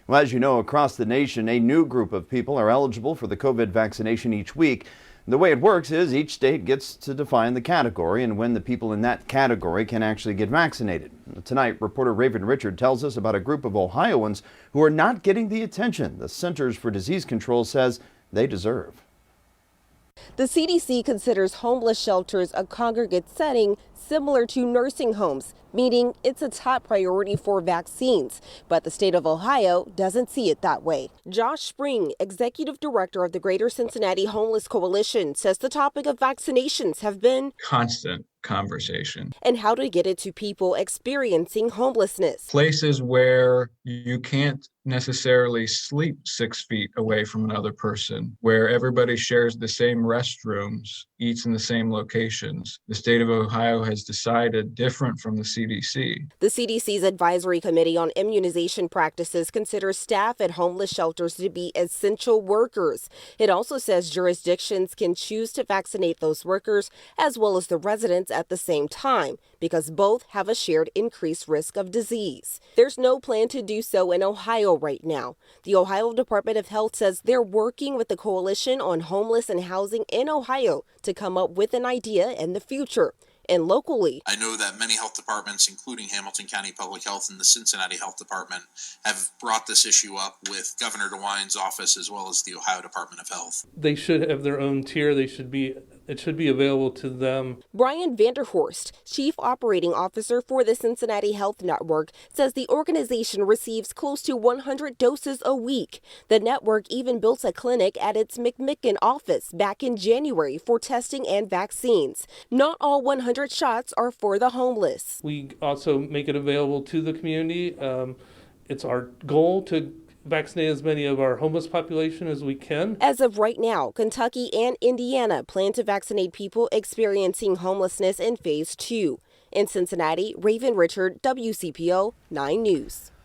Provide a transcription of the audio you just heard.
Well, as you know, across the nation, a new group of people are eligible for the COVID vaccination each week. The way it works is each state gets to define the category and when the people in that category can actually get vaccinated. Tonight, reporter Raven Richard tells us about a group of Ohioans who are not getting the attention the Centers for Disease Control says they deserve. The CDC considers homeless shelters a congregate setting similar to nursing homes, meaning it's a top priority for vaccines. But the state of Ohio doesn't see it that way. Josh Spring, executive director of the Greater Cincinnati Homeless Coalition, says the topic of vaccinations have been constant conversation and how to get it to people experiencing homelessness. Places where you can't necessarily sleep 6 feet away from another person, where everybody shares the same restrooms, eats in the same locations. The state of Ohio has decided different from the CDC. The CDC's Advisory Committee on Immunization Practices considers staff at homeless shelters to be essential workers. It also says jurisdictions can choose to vaccinate those workers as well as the residents at the same time because both have a shared increased risk of disease. There's no plan to do so in Ohio right now. The Ohio Department of Health says they're working with the Coalition on Homeless and Housing in Ohio to come up with an idea in the future. And locally, I know that many health departments, including Hamilton County Public Health and the Cincinnati Health Department, have brought this issue up with Governor DeWine's office as well as the Ohio Department of Health. They should have their own tier. It should be available to them. Brian Vanderhorst, Chief Operating Officer for the Cincinnati Health Network, says the organization receives close to 100 doses a week. The network even built a clinic at its McMicken office back in January for testing and vaccines. Not all 100 shots are for the homeless. We also make it available to the community. It's our goal to vaccinate as many of our homeless population as we can. As of right now, Kentucky and Indiana plan to vaccinate people experiencing homelessness in phase 2. In Cincinnati, Raven Richard, WCPO 9 News.